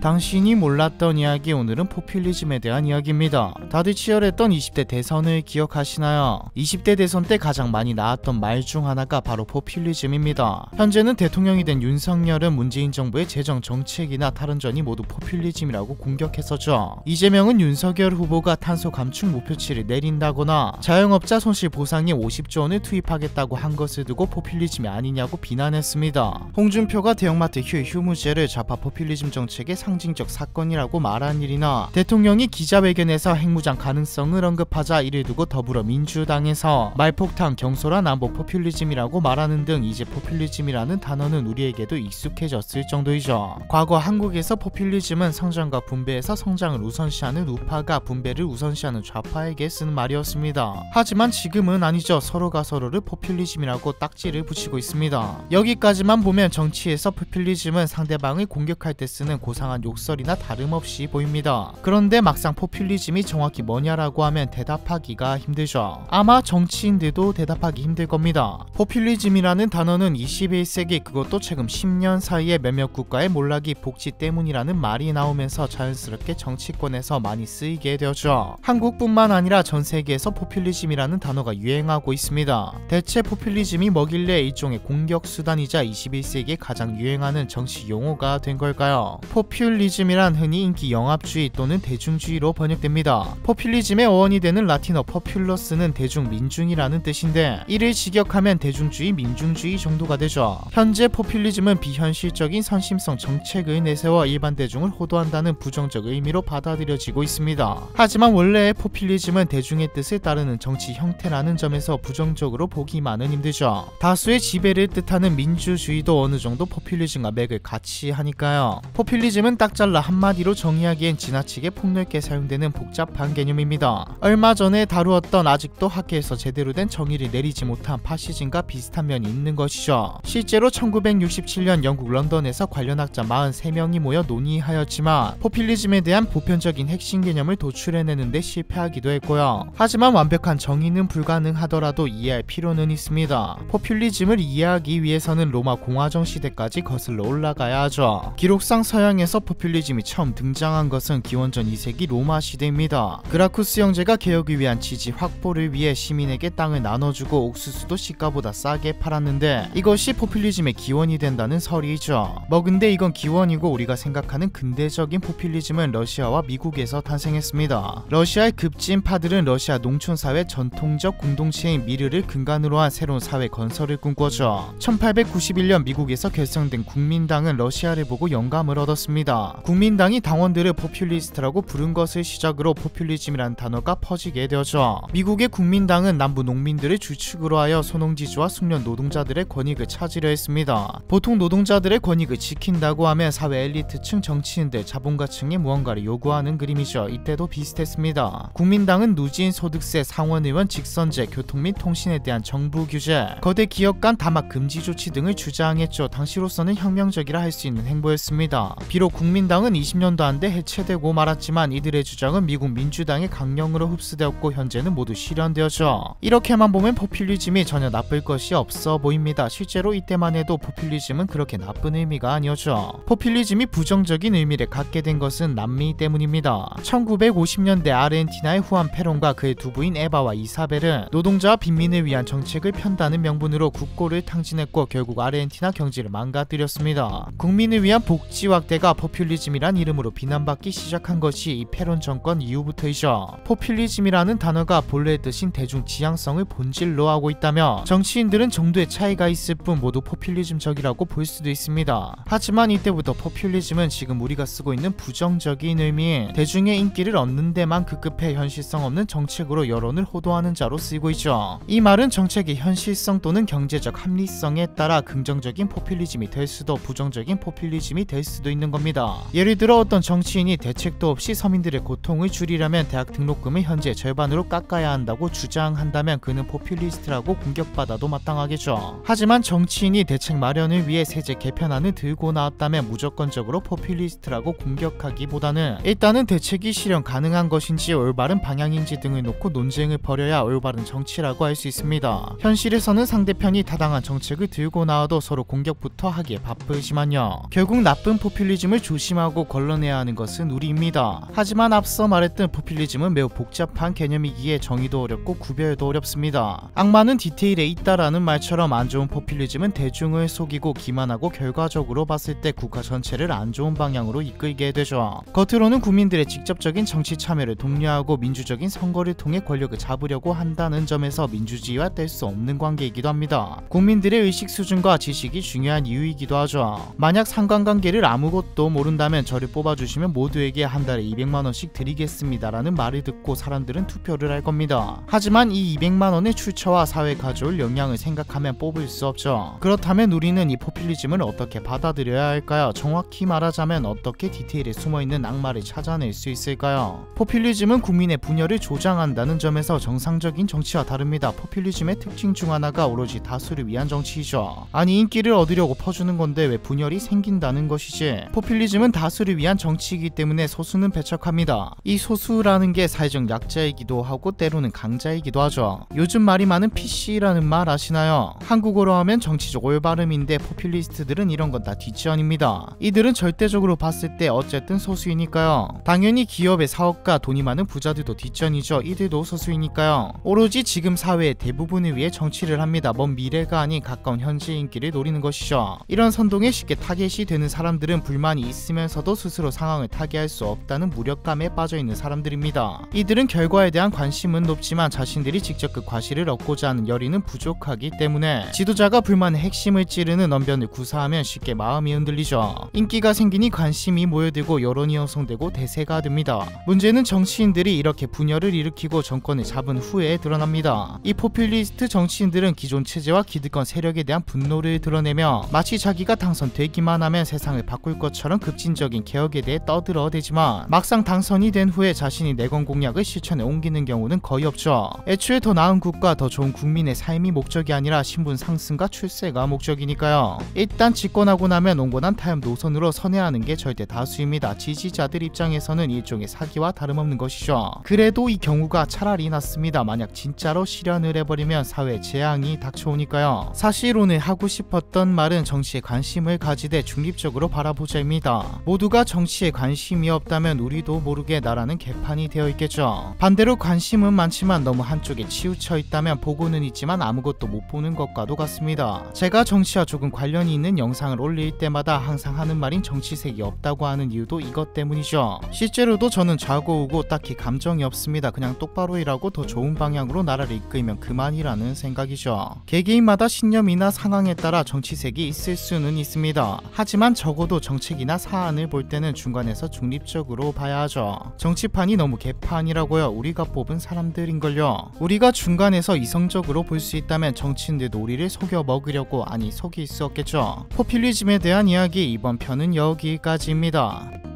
당신이 몰랐던 이야기, 오늘은 포퓰리즘에 대한 이야기입니다. 다들 치열했던 20대 대선을 기억하시나요? 20대 대선 때 가장 많이 나왔던 말 중 하나가 바로 포퓰리즘입니다. 현재는 대통령이 된 윤석열은 문재인 정부의 재정 정책이나 탈원전이 모두 포퓰리즘이라고 공격했었죠. 이재명은 윤석열 후보가 탄소 감축 목표치를 내린다거나 자영업자 손실 보상에 50조 원을 투입하겠다고 한 것을 두고 포퓰리즘이 아니냐고 비난했습니다. 홍준표가 대형마트 휴무제를 좌파 포퓰리즘 정책의 상징적 사건이라고 말한 일이나 대통령이 기자회견에서 핵무장 가능성을 언급하자 이를 두고 더불어민주당에서 말폭탄 경솔한 안보 포퓰리즘이라고 말하는 등 이제 포퓰리즘이라는 단어는 우리에게도 익숙해졌을 정도이죠. 과거 한국에서 포퓰리즘은 성장과 분배에서 성장을 우선시하는 우파가 분배를 우선시하는 좌파에게 쓰는 말이었습니다. 하지만 지금은 아니죠. 서로가 서로를 포퓰리즘이라고 딱지를 붙이고 있습니다. 여기까지만 보면 정치에서 포퓰리즘은 상대방을 공격할 때 쓰는 고상한 욕설이나 다름없이 보입니다. 그런데 막상 포퓰리즘이 정확히 뭐냐라고 하면 대답하기가 힘들죠. 아마 정치인들도 대답하기 힘들 겁니다. 포퓰리즘이라는 단어는 21세기, 그것도 최근 10년 사이에 몇몇 국가의 몰락이 복지 때문이라는 말이 나오면서 자연스럽게 정치권에서 많이 쓰이게 되었죠. 한국뿐만 아니라 전 세계에서 포퓰리즘이라는 단어가 유행하고 있습니다. 대체 포퓰리즘이 뭐길래 일종의 공격 수단이자 21세기에 가장 유행하는 정치 용어가 된 걸까요? 포퓰리즘이란 흔히 인기 영합주의 또는 대중주의로 번역됩니다. 포퓰리즘의 어원이 되는 라틴어 포퓰러스는 대중민중이라는 뜻인데 이를 직역하면 대중주의, 민중주의 정도가 되죠. 현재 포퓰리즘은 비현실적인 선심성 정책을 내세워 일반 대중을 호도한다는 부정적 의미로 받아들여지고 있습니다. 하지만 원래 포퓰리즘은 대중의 뜻을 따르는 정치 형태라는 점에서 부정적으로 보기만은 힘들죠. 다수의 지배를 뜻하는 민주주의도 어느 정도 포퓰리즘과 맥을 같이 하니까요. 포퓰리즘은 딱 잘라 한마디로 정의하기엔 지나치게 폭넓게 사용되는 복잡한 개념입니다. 얼마 전에 다루었던 아직도 학계에서 제대로 된 정의를 내리지 못한 파시즘과 비슷한 면이 있는 것이죠. 실제로 1967년 영국 런던에서 관련 학자 43명이 모여 논의하였지만 포퓰리즘에 대한 보편적인 핵심 개념을 도출해내는데 실패하기도 했고요. 하지만 완벽한 정의는 불가능하더라도 이해할 필요는 있습니다. 포퓰리즘을 이해하기 위해서는 로마 공화정 시대까지 거슬러 올라가야 하죠. 기록상 서양에서 포퓰리즘이 처음 등장한 것은 기원전 2세기 로마 시대입니다. 그라쿠스 형제가 개혁을 위한 지지 확보를 위해 시민에게 땅을 나눠주고 옥수수도 시가보다 싸게 팔았는데 이것이 포퓰리즘의 기원이 된다는 설이죠. 근데 이건 기원이고 우리가 생각하는 근대적인 포퓰리즘은 러시아와 미국에서 탄생했습니다. 러시아의 급진파들은 러시아 농촌사회 전통적 공동체인 미르를 근간으로 한 새로운 사회 건설을 꿈꾸었죠. 1891년 미국에서 결성된 국민당은 러시아를 보고 영감을 얻었습니다. 국민당이 당원들을 포퓰리스트라고 부른 것을 시작으로 포퓰리즘이라는 단어가 퍼지게 되었죠. 미국의 국민당은 남부 농민들을 주축으로 하여 소농지주와 숙련 노동자들의 권익을 찾으려 했습니다. 보통 노동자들의 권익을 지킨다고 하면 사회 엘리트층, 정치인들, 자본가층에 무언가를 요구하는 그림이죠. 이때도 비슷했습니다. 국민당은 누진, 소득세, 상원의원, 직선제, 교통 및 통신에 대한 정부 규제, 거대 기업 간 담합 금지 조치 등을 주장했죠. 당시로서는 혁명적이라 할 수 있는 행보였습니다. 비록 국민당은 20년도 안 돼 해체되고 말았지만 이들의 주장은 미국 민주당의 강령으로 흡수되었고 현재는 모두 실현되었죠. 이렇게만 보면 포퓰리즘이 전혀 나쁠 것이 없어 보입니다. 실제로 이때만 해도 포퓰리즘은 그렇게 나쁜 의미가 아니었죠. 포퓰리즘이 부정적인 의미를 갖게 된 것은 남미 때문입니다. 1950년대 아르헨티나의 후안 페론과 그의 두 부인 에바와 이사벨은 노동자와 빈민을 위한 정책을 편다는 명분으로 국고를 탕진했고 결국 아르헨티나 경제를 망가뜨렸습니다. 국민을 위한 복지 확대가 포퓰리즘이란 이름으로 비난받기 시작한 것이 이 페론 정권 이후부터이죠. 포퓰리즘이라는 단어가 본래의 뜻인 대중 지향성을 본질로 하고 있다며 정치인들은 정도의 차이가 있을 뿐 모두 포퓰리즘적이라고 볼 수도 있습니다. 하지만 이때부터 포퓰리즘은 지금 우리가 쓰고 있는 부정적인 의미인 대중의 인기를 얻는 데만 급급해 현실성 없는 정책으로 여론을 호도하는 자로 쓰이고 있죠. 이 말은 정책의 현실성 또는 경제적 합리성에 따라 긍정적인 포퓰리즘이 될 수도 부정적인 포퓰리즘이 될 수도 있는 겁니다. 예를 들어 어떤 정치인이 대책도 없이 서민들의 고통을 줄이려면 대학 등록금을 현재 절반으로 깎아야 한다고 주장한다면 그는 포퓰리스트라고 공격받아도 마땅하겠죠. 하지만 정치인이 대책 마련을 위해 세제 개편안을 들고 나왔다면 무조건적으로 포퓰리스트라고 공격하기보다는 일단은 대책이 실현 가능한 것인지 올바른 방향인지 등을 놓고 논쟁을 벌여야 올바른 정치라고 할 수 있습니다. 현실에서는 상대편이 타당한 정책을 들고 나와도 서로 공격부터 하기에 바쁘지만요. 결국 나쁜 포퓰리즘을 조심하고 걸러내야 하는 것은 우리입니다. 하지만 앞서 말했던 포퓰리즘은 매우 복잡한 개념이기에 정의도 어렵고 구별도 어렵습니다. 악마는 디테일에 있다라는 말처럼 안 좋은 포퓰리즘은 대중을 속이고 기만하고 결과적으로 봤을 때 국가 전체를 안 좋은 방향으로 이끌게 되죠. 겉으로는 국민들의 직접적인 정치 참여를 독려하고 민주적인 선거를 통해 권력을 잡으려고 한다는 점에서 민주주의와 뗄 수 없는 관계이기도 합니다. 국민들의 의식 수준과 지식이 중요한 이유이기도 하죠. 만약 상관관계를 아무것도 모른다면 저를 뽑아주시면 모두에게 한 달에 200만원씩 드리겠습니다라는 말을 듣고 사람들은 투표를 할 겁니다. 하지만 이 200만원의 출처와 사회에 가져올 영향을 생각하면 뽑을 수 없죠. 그렇다면 우리는 이 포퓰리즘을 어떻게 받아들여야 할까요? 정확히 말하자면 어떻게 디테일에 숨어있는 악마를 찾아낼 수 있을까요? 포퓰리즘은 국민의 분열을 조장한다는 점에서 정상적인 정치와 다릅니다. 포퓰리즘의 특징 중 하나가 오로지 다수를 위한 정치이죠. 아니 인기를 얻으려고 퍼주는 건데 왜 분열이 생긴다는 것이지. 포퓰리즘은 다수를 위한 정치이기 때문에 소수는 배척합니다. 이 소수라는 게 사회적 약자이기도 하고 때로는 강자이기도 하죠. 요즘 말이 많은 PC라는 말 아시나요? 한국어로 하면 정치적 올바름인데 포퓰리스트들은 이런 건 다 뒷전입니다. 이들은 절대적으로 봤을 때 어쨌든 소수이니까요. 당연히 기업의 사업가, 돈이 많은 부자들도 뒷전이죠. 이들도 소수이니까요. 오로지 지금 사회의 대부분을 위해 정치를 합니다. 먼 미래가 아닌 가까운 현재 인기를 노리는 것이죠. 이런 선동에 쉽게 타겟이 되는 사람들은 불만이 있으면서도 스스로 상황을 타개할 수 없다는 무력감에 빠져있는 사람들입니다. 이들은 결과에 대한 관심은 높지만 자신들이 직접 그 과실을 얻고자 하는 열의는 부족하기 때문에 지도자가 불만의 핵심을 찌르는 언변을 구사하면 쉽게 마음이 흔들리죠. 인기가 생기니 관심이 모여들고 여론이 형성되고 대세가 됩니다. 문제는 정치인들이 이렇게 분열을 일으키고 정권을 잡은 후에 드러납니다. 이 포퓰리스트 정치인들은 기존 체제와 기득권 세력에 대한 분노를 드러내며 마치 자기가 당선되기만 하면 세상을 바꿀 것처럼 급진적인 개혁에 대해 떠들어대지만 막상 당선이 된 후에 자신이 내건 공약을 실천에 옮기는 경우는 거의 없죠. 애초에 더 나은 국가, 더 좋은 국민의 삶이 목적이 아니라 신분 상승과 출세가 목적이니까요. 일단 집권하고 나면 온건한 타협 노선으로 선회하는 게 절대 다수입니다. 지지자들 입장에서는 일종의 사기와 다름없는 것이죠. 그래도 이 경우가 차라리 낫습니다. 만약 진짜로 실현을 해버리면 사회에 재앙이 닥쳐오니까요. 사실 오늘 하고 싶었던 말은 정치에 관심을 가지되 중립적으로 바라보자입니다. 모두가 정치에 관심이 없다면 우리도 모르게 나라는 개판이 되어 있겠죠. 반대로 관심은 많지만 너무 한쪽에 치우쳐 있다면 보고는 있지만 아무것도 못 보는 것과도 같습니다. 제가 정치와 조금 관련이 있는 영상을 올릴 때마다 항상 하는 말인 정치색이 없다고 하는 이유도 이것 때문이죠. 실제로도 저는 좌고우고 딱히 감정이 없습니다. 그냥 똑바로 일하고 더 좋은 방향으로 나라를 이끌면 그만이라는 생각이죠. 개개인마다 신념이나 상황에 따라 정치색이 있을 수는 있습니다. 하지만 적어도 정책이나 사안을 볼 때는 중간에서 중립적으로 봐야 하죠. 정치판이 너무 개판이라고요. 우리가 뽑은 사람들인걸요. 우리가 중간에서 이성적으로 볼 수 있다면 정치인들도 우리를 속여 먹으려고, 아니 속일 수 없겠죠. 포퓰리즘에 대한 이야기 이번 편은 여기까지입니다.